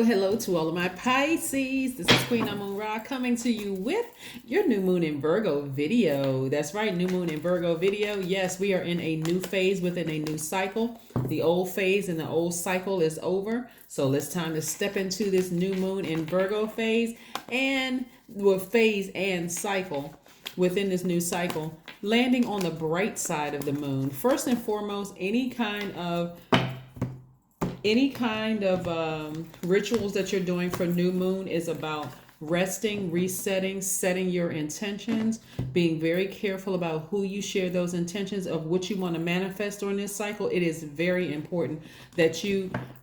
Hello to all of my Pisces. This is Queen Amun Ra coming to you with your new moon in Virgo video. That's right, new moon in Virgo video. Yes, we are in a new phase within a new cycle. The old phase and the old cycle is over. So it's time to step into this new moon in Virgo phase and with phase and cycle within this new cycle, landing on the bright side of the moon. First and foremost, any kind of rituals that you're doing for new moon is about resting, resetting, setting your intentions, being very careful about who you share those intentions of what you want to manifest during this cycle. It is very important that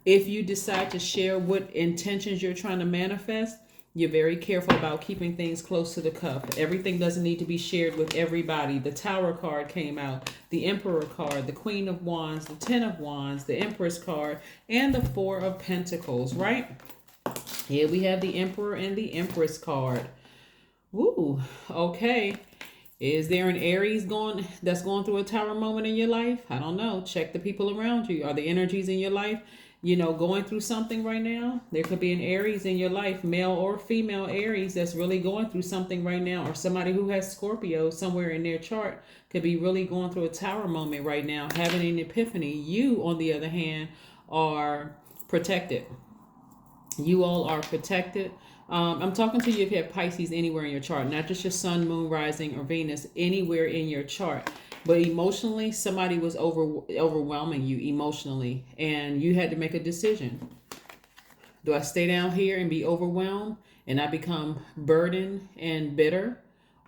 if you decide to share what intentions you're trying to manifest, you're very careful about keeping things close to the cup. Everything doesn't need to be shared with everybody. The Tower card came out, the Emperor card, the Queen of Wands, the Ten of Wands, the Empress card, and the Four of Pentacles, right? Here we have the Emperor and the Empress card. Woo, okay. Is there an Aries that's going through a Tower moment in your life? I don't know. Check the people around you. Are the energies in your life going through something right now? There could be an Aries in your life, male or female Aries, that's really going through something right now, or somebody who has Scorpio somewhere in their chart could be really going through a Tower moment right now, having an epiphany. You, on the other hand, are protected. You all are protected. I'm talking to you if you have Pisces anywhere in your chart, not just your sun, moon, rising, or Venus, anywhere in your chart. But emotionally, somebody was overwhelming you emotionally, and you had to make a decision. Do I stay down here and be overwhelmed and I become burdened and bitter?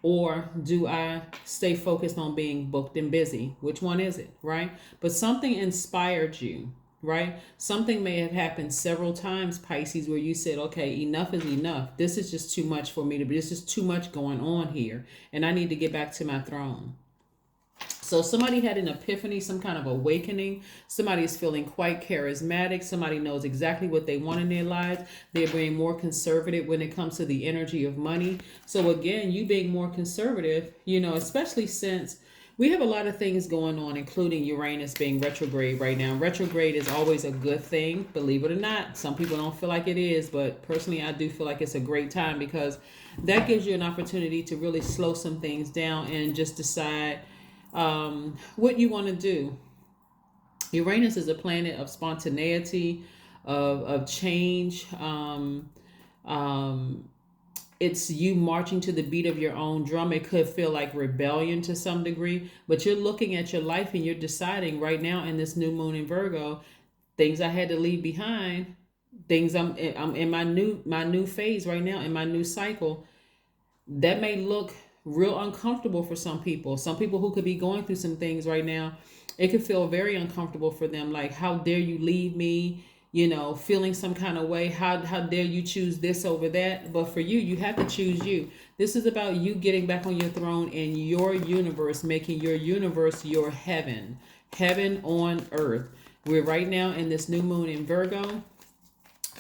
Or do I stay focused on being booked and busy? Which one is it, right? But something inspired you, right? Something may have happened several times, Pisces, where you said, okay, enough is enough. This is just too much for me to be. This is too much going on here, and I need to get back to my throne. So somebody had an epiphany, some kind of awakening. Somebody is feeling quite charismatic. Somebody knows exactly what they want in their lives. They're being more conservative when it comes to the energy of money. So again, you being more conservative, especially since we have a lot of things going on, including Uranus being retrograde right now. Retrograde is always a good thing, believe it or not. Some people don't feel like it is, but personally, I do feel like it's a great time because that gives you an opportunity to really slow some things down and just decide what you want to do. Uranus is a planet of spontaneity, of change. It's you marching to the beat of your own drum. It could feel like rebellion to some degree, but you're looking at your life and you're deciding right now in this new moon in Virgo, things I had to leave behind, things I'm in my new phase right now, in my new cycle, that may look real uncomfortable for some people. Some people who could be going through some things right now, it could feel very uncomfortable for them. Like, how dare you leave me? Feeling some kind of way. How dare you choose this over that? But for you, you have to choose you. This is about you getting back on your throne in your universe, making your universe your heaven on earth. We're right now in this new moon in Virgo.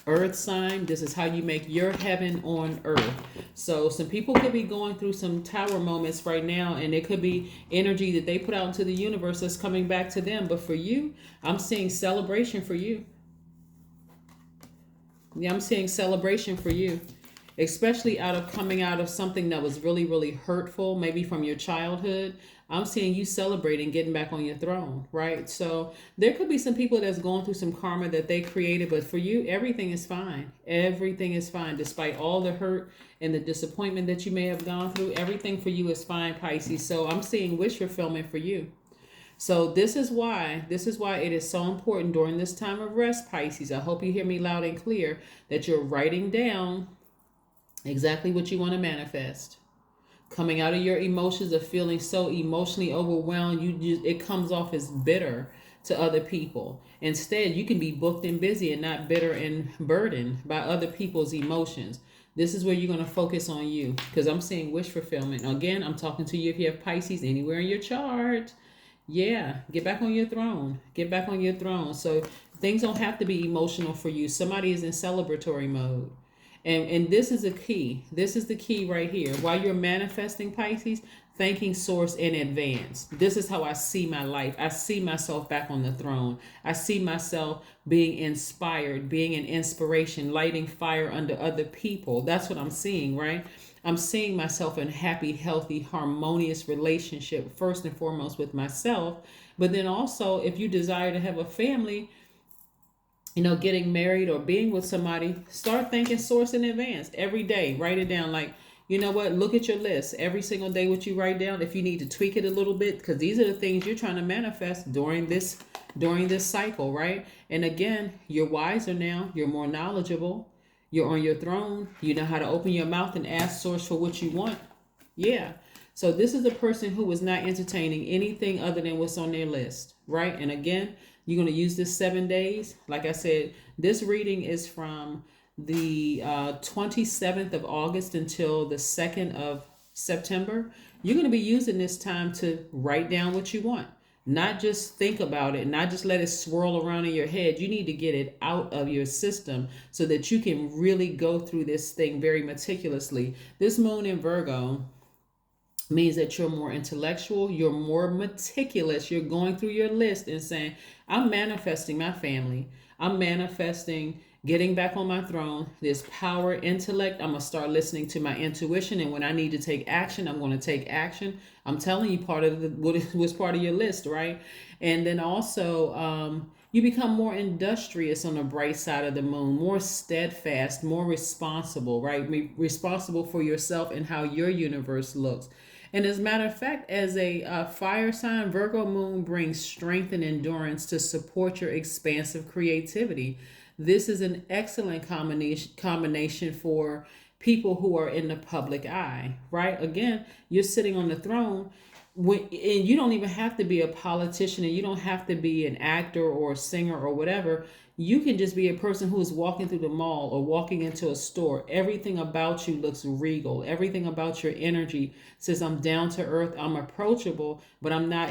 Earth sign, this is how you make your heaven on earth. So some people could be going through some Tower moments right now, and it could be energy that they put out into the universe that's coming back to them. But for you, I'm seeing celebration for you. Yeah, I'm seeing celebration for you, especially coming out of something that was really, really hurtful, maybe from your childhood. I'm seeing you celebrating getting back on your throne, right? So there could be some people that's going through some karma that they created, but for you, everything is fine. Everything is fine, despite all the hurt and the disappointment that you may have gone through. Everything for you is fine, Pisces. So I'm seeing wish fulfillment for you. So this is why it is so important during this time of rest, Pisces. I hope you hear me loud and clear that you're writing down exactly what you want to manifest. Coming out of your emotions of feeling so emotionally overwhelmed, it comes off as bitter to other people. Instead, you can be booked and busy and not bitter and burdened by other people's emotions. This is where you're going to focus on you, because I'm seeing wish fulfillment. Again, I'm talking to you if you have Pisces anywhere in your chart. Yeah, get back on your throne. Get back on your throne. So things don't have to be emotional for you. Somebody is in celebratory mode. And this is a key. This is the key right here. While you're manifesting, Pisces, thanking source in advance. This is how I see my life. I see myself back on the throne. I see myself being inspired, being an inspiration, lighting fire under other people. That's what I'm seeing, right? I'm seeing myself in happy, healthy, harmonious relationship, first and foremost with myself. But then also, if you desire to have a family, getting married or being with somebody, start thanking source in advance every day. Write it down. Like, you know what? Look at your list every single day. What you write down, if you need to tweak it a little bit, because these are the things you're trying to manifest during this cycle, right? And again, you're wiser now. You're more knowledgeable. You're on your throne. You know how to open your mouth and ask source for what you want. Yeah. So this is a person who is not entertaining anything other than what's on their list, right? And again, you're going to use this 7 days. Like I said, this reading is from the 27th of August until the 2nd of September. You're going to be using this time to write down what you want. Not just think about it, not just let it swirl around in your head. You need to get it out of your system so that you can really go through this thing very meticulously. This moon in Virgo means that you're more intellectual, you're more meticulous. You're going through your list and saying, I'm manifesting my family. I'm manifesting getting back on my throne. There's power, intellect. I'm going to start listening to my intuition. And when I need to take action, I'm going to take action. I'm telling you part of what was part of your list, right? And then also, you become more industrious on the bright side of the moon, more steadfast, more responsible, right? Responsible for yourself and how your universe looks. And as a matter of fact, as a fire sign, Virgo moon brings strength and endurance to support your expansive creativity. This is an excellent combination for people who are in the public eye, right? Again, you're sitting on the throne, and you don't even have to be a politician, and you don't have to be an actor or a singer or whatever. You can just be a person who is walking through the mall or walking into a store. Everything about you looks regal. Everything about your energy says, I'm down to earth, I'm approachable, but I'm not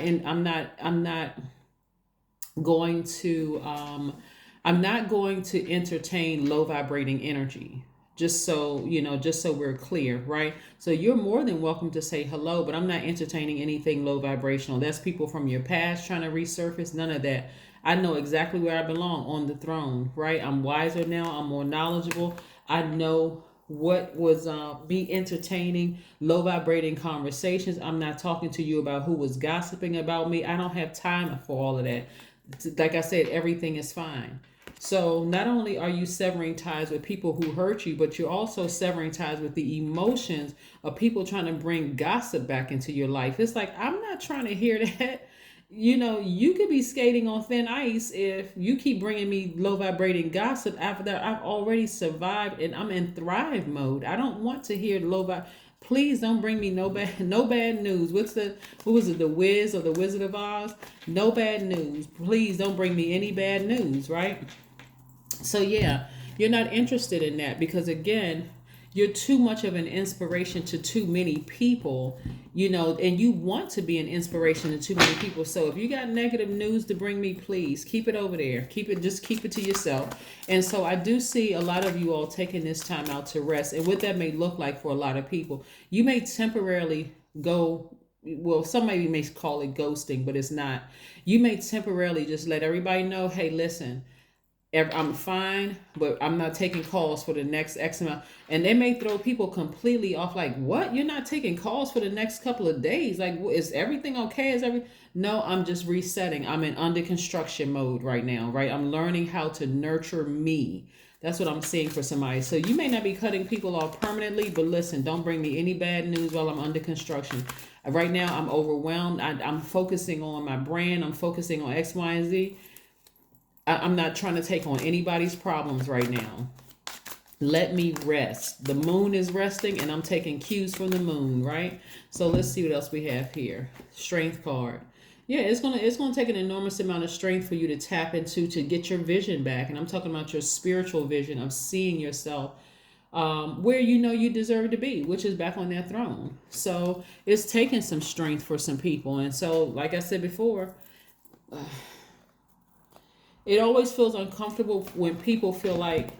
going to entertain low vibrating energy. Just so we're clear, right? So you're more than welcome to say hello, but I'm not entertaining anything low vibrational. That's people from your past trying to resurface. None of that. I know exactly where I belong, on the throne, right? I'm wiser now. I'm more knowledgeable. I know what was be entertaining low vibrating conversations. I'm not talking to you about who was gossiping about me. I don't have time for all of that. Like I said, everything is fine. So not only are you severing ties with people who hurt you, but you're also severing ties with the emotions of people trying to bring gossip back into your life. It's like, I'm not trying to hear that. You could be skating on thin ice if you keep bringing me low vibrating gossip. After that, I've already survived and I'm in thrive mode. I don't want to hear low vibe. Please don't bring me no bad news. What was it, The Wiz or The Wizard of Oz? No bad news. Please don't bring me any bad news, right? So yeah, you're not interested in that because again, you're too much of an inspiration to too many people, and you want to be an inspiration to too many people. So if you got negative news to bring me, please keep it over there. Keep it to yourself. And so I do see a lot of you all taking this time out to rest. And what that may look like for a lot of people, you may temporarily go, well, somebody may call it ghosting, but it's not. You may temporarily just let everybody know, hey, listen, I'm fine, but I'm not taking calls for the next X amount. And they may throw people completely off, like, what? You're not taking calls for the next couple of days? Like, is everything okay? No, I'm just resetting. I'm in under construction mode right now, right? I'm learning how to nurture me. That's what I'm seeing for somebody. So you may not be cutting people off permanently, but listen, don't bring me any bad news while I'm under construction. Right now, I'm overwhelmed. I'm focusing on my brand. I'm focusing on X, Y, and Z. I'm not trying to take on anybody's problems right now. Let me rest. The moon is resting and I'm taking cues from the moon, right? So let's see what else we have here. Strength card. Yeah, it's gonna take an enormous amount of strength for you to tap into to get your vision back. And I'm talking about your spiritual vision of seeing yourself where you deserve to be, which is back on that throne. So it's taking some strength for some people. And so, like I said before, it always feels uncomfortable when people feel like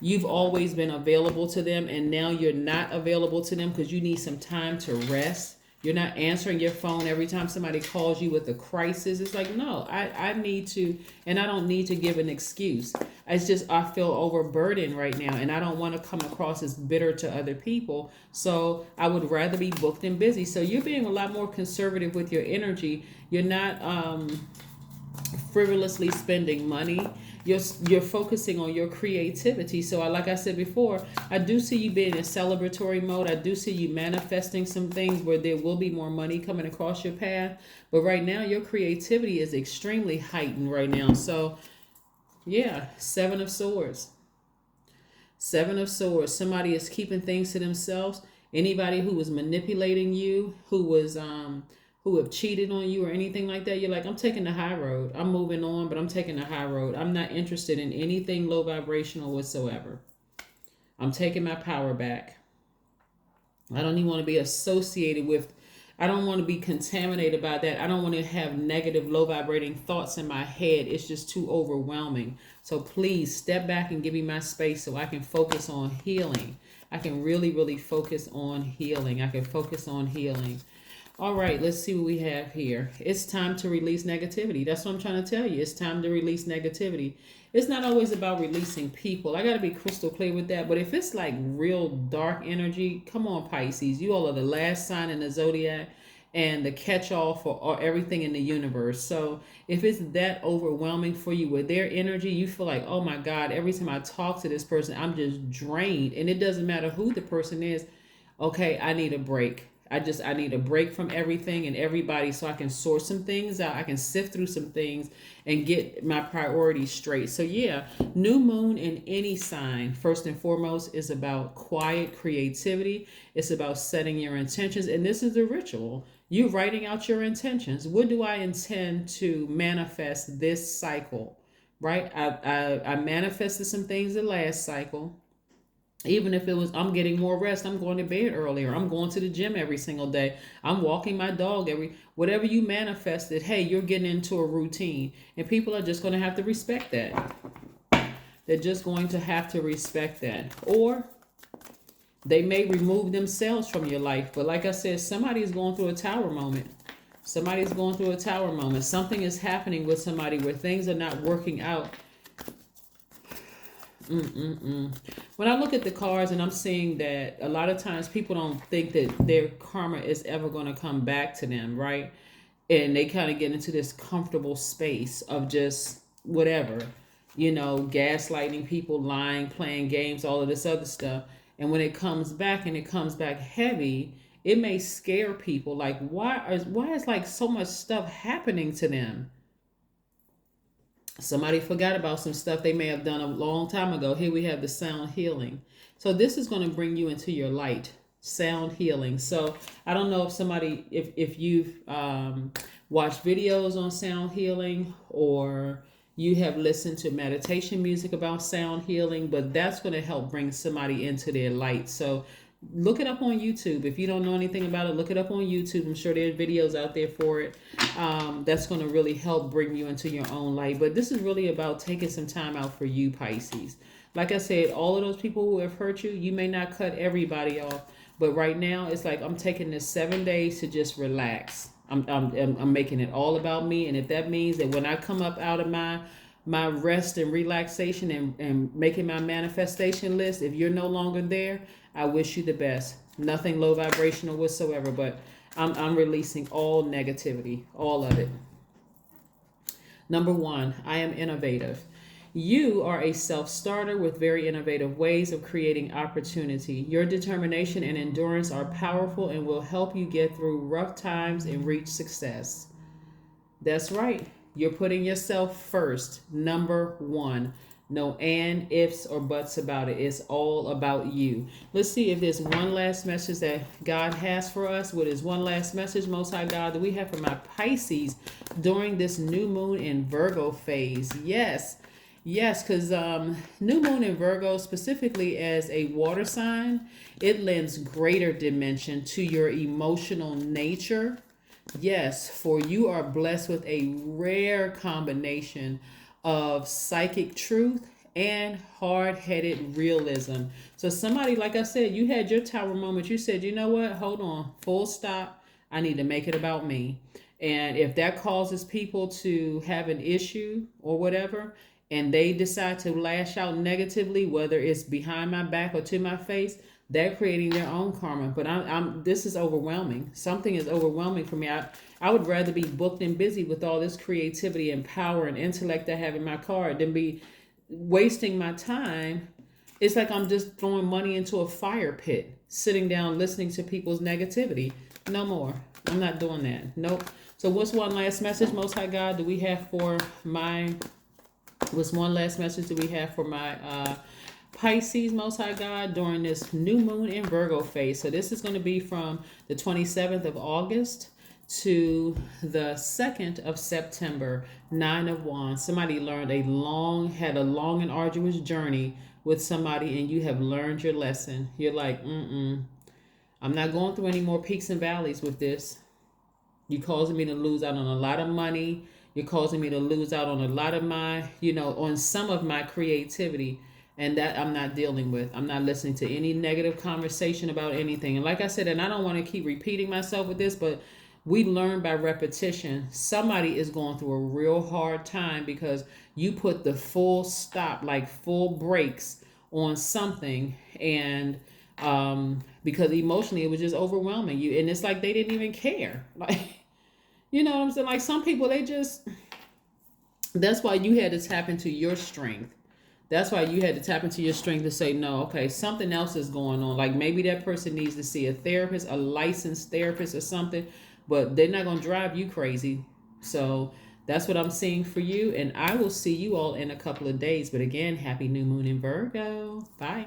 you've always been available to them and now you're not available to them because you need some time to rest. You're not answering your phone every time somebody calls you with a crisis. It's like, no, I need to, and I don't need to give an excuse. It's just I feel overburdened right now, and I don't want to come across as bitter to other people. So I would rather be booked and busy. So you're being a lot more conservative with your energy. You're not frivolously spending money. You're focusing on your creativity. So like I said before, I do see you being in celebratory mode. I do see you manifesting some things where there will be more money coming across your path. But right now, your creativity is extremely heightened right now. So yeah, Seven of Swords. Seven of Swords. Somebody is keeping things to themselves. Anybody who was manipulating you, who have cheated on you or anything like that, you're like, I'm taking the high road. I'm moving on, but I'm taking the high road. I'm not interested in anything low vibrational whatsoever. I'm taking my power back. I don't even want to be associated with, I don't want to be contaminated by that. I don't want to have negative, low vibrating thoughts in my head. It's just too overwhelming. So please step back and give me my space so I can focus on healing. I can really, really focus on healing. I can focus on healing. All right, let's see what we have here. It's time to release negativity. That's what I'm trying to tell you. It's time to release negativity. It's not always about releasing people. I got to be crystal clear with that. But if it's like real dark energy, come on, Pisces. You all are the last sign in the zodiac and the catch-all for everything in the universe. So if it's that overwhelming for you with their energy, you feel like, oh my God, every time I talk to this person, I'm just drained. And it doesn't matter who the person is. Okay, I need a break. I need a break from everything and everybody so I can sort some things out. I can sift through some things and get my priorities straight. So yeah, new moon in any sign, first and foremost, is about quiet creativity. It's about setting your intentions. And this is the ritual. You writing out your intentions. What do I intend to manifest this cycle? Right? I manifested some things the last cycle. Even if it was, I'm getting more rest, I'm going to bed earlier, I'm going to the gym every single day, I'm walking my dog whatever you manifested, hey, you're getting into a routine. And people are just going to have to respect that. They're just going to have to respect that. Or they may remove themselves from your life. But like I said, somebody's going through a tower moment. Somebody's going through a tower moment. Something is happening with somebody where things are not working out. When I look at the cards and I'm seeing that a lot of times people don't think that their karma is ever going to come back to them, right? And they kind of get into this comfortable space of just whatever, gaslighting people, lying, playing games, all of this other stuff. And when it comes back and it comes back heavy, it may scare people. Like, why is like so much stuff happening to them? Somebody forgot about some stuff they may have done a long time ago. Here we have the sound healing. So this is going to bring you into your light. Sound healing. So I don't know if you've watched videos on sound healing or you have listened to meditation music about sound healing, but that's going to help bring somebody into their light. So look it up on YouTube. If you don't know anything about it, look it up on YouTube. I'm sure there's videos out there for it. That's going to really help bring you into your own light. But this is really about taking some time out for you, Pisces. Like I said, all of those people who have hurt you, you may not cut everybody off. But right now, it's like I'm taking this 7 days to just relax. I'm making it all about me. And if that means that when I come up out of my rest and relaxation and making my manifestation list, if you're no longer there, I wish you the best. Nothing low vibrational whatsoever, but I'm releasing all negativity, all of it. Number 1, I am innovative. You are a self-starter with very innovative ways of creating opportunity. Your determination and endurance are powerful and will help you get through rough times and reach success. That's right. You're putting yourself first. Number 1. No and, ifs, or buts about it. It's all about you. Let's see if there's one last message that God has for us. What is one last message, Most High God, that we have for my Pisces during this new moon in Virgo phase? Yes, because new moon in Virgo, specifically as a water sign, it lends greater dimension to your emotional nature. Yes, for you are blessed with a rare combination of psychic truth and hard-headed realism. So somebody, like I said, you had your tower moment. You said, you know what? Hold on. Full stop. I need to make it about me. And if that causes people to have an issue or whatever, and they decide to lash out negatively, whether it's behind my back or to my face, they're creating their own karma. But this is overwhelming. Something is overwhelming for me. I would rather be booked and busy with all this creativity and power and intellect I have in my card than be wasting my time. It's like I'm just throwing money into a fire pit, sitting down listening to people's negativity. No more. I'm not doing that. Nope. So what's one last message, Most High God, do we have for my... What's one last message do we have for my Pisces, Most High God, during this new moon in Virgo phase? So this is going to be from the 27th of August to the 2nd of September. 9 of Wands. Somebody had a long and arduous journey with somebody, and you have learned your lesson. You're like, I'm not going through any more peaks and valleys with this. You're causing me to lose out on a lot of money. You're causing me to lose out on a lot of my, on some of my creativity. And that I'm not dealing with. I'm not listening to any negative conversation about anything. And like I said, and I don't want to keep repeating myself with this, but we learn by repetition. Somebody is going through a real hard time because you put the full stop, like full brakes on something. And because emotionally it was just overwhelming you. And it's like they didn't even care. Like, you know what I'm saying? Like some people, that's why you had to tap into your strength. That's why you had to tap into your strength to say, no, okay, something else is going on. Like maybe that person needs to see a therapist, a licensed therapist or something, but they're not going to drive you crazy. So that's what I'm seeing for you. And I will see you all in a couple of days. But again, happy new moon in Virgo. Bye.